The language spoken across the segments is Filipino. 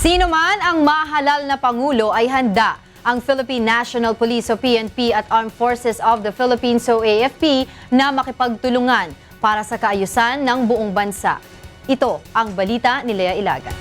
Sino man ang mahalal na Pangulo ay handa. Ang Philippine National Police o PNP at Armed Forces of the Philippines o AFP na makipagtulungan para sa kaayusan ng buong bansa. Ito ang balita ni Lea Ilagan.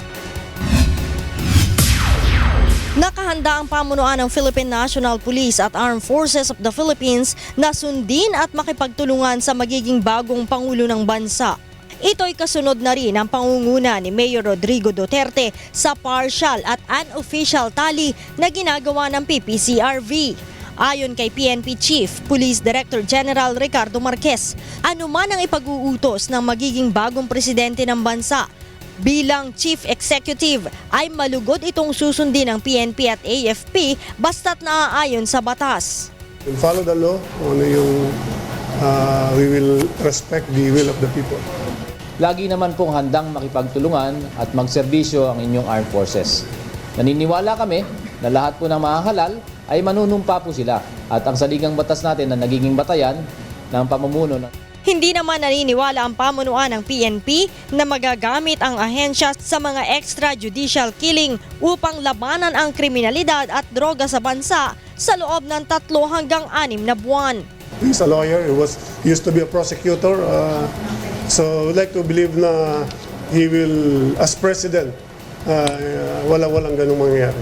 Nakahanda ang pamunuan ng Philippine National Police at Armed Forces of the Philippines na sundin at makipagtulungan sa magiging bagong Pangulo ng bansa. Ito'y kasunod na rin ang pangunguna ni Mayor Rodrigo Duterte sa partial at unofficial tally na ginagawa ng PPCRV. Ayon kay PNP Chief Police Director General Ricardo Marquez, anuman ang ipag-uutos ng magiging bagong presidente ng bansa, bilang Chief Executive ay malugod itong susundin ng PNP at AFP basta't naaayon sa batas. We'll follow the law. We will respect the will of the people. Lagi naman pong handang makipagtulungan at magserbisyo ang inyong armed forces. Naniniwala kami na lahat po ng mahahalal ay manunumpa po sila at ang saligang batas natin na nagiging batayan ng pamumuno ng Hindi naman naniniwala ang pamunuan ng PNP na magagamit ang ahensya sa mga extrajudicial killing upang labanan ang kriminalidad at droga sa bansa sa loob ng 3 hanggang 6 na buwan. He's a lawyer. He used to be a prosecutor. So we'd like to believe na he will, as president, walang ganung mangyayari.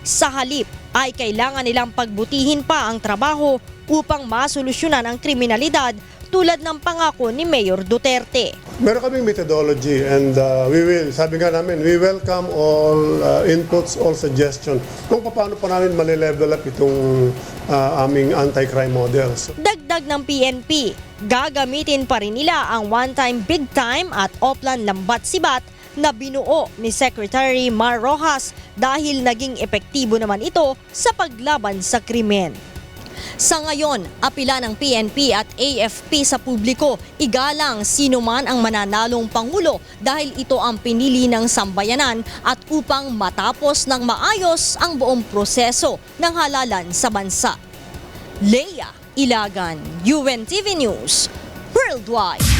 Sa halip ay kailangan nilang pagbutihin pa ang trabaho upang masolusyonan ang kriminalidad tulad ng pangako ni Mayor Duterte. Meron kaming methodology and sabi nga namin, we welcome all inputs, all suggestions kung paano pa namin malilevel up itong aming anti-crime models. Dagdag ng PNP, gagamitin pa rin nila ang one-time, big-time at Oplan Lambat Sibat na binuo ni Secretary Mar Rojas dahil naging epektibo naman ito sa paglaban sa krimen. Sa ngayon, apila ng PNP at AFP sa publiko, igalang sino man ang mananalong Pangulo dahil ito ang pinili ng sambayanan at upang matapos ng maayos ang buong proseso ng halalan sa bansa. Lea Ilagan, UNTV News, Worldwide.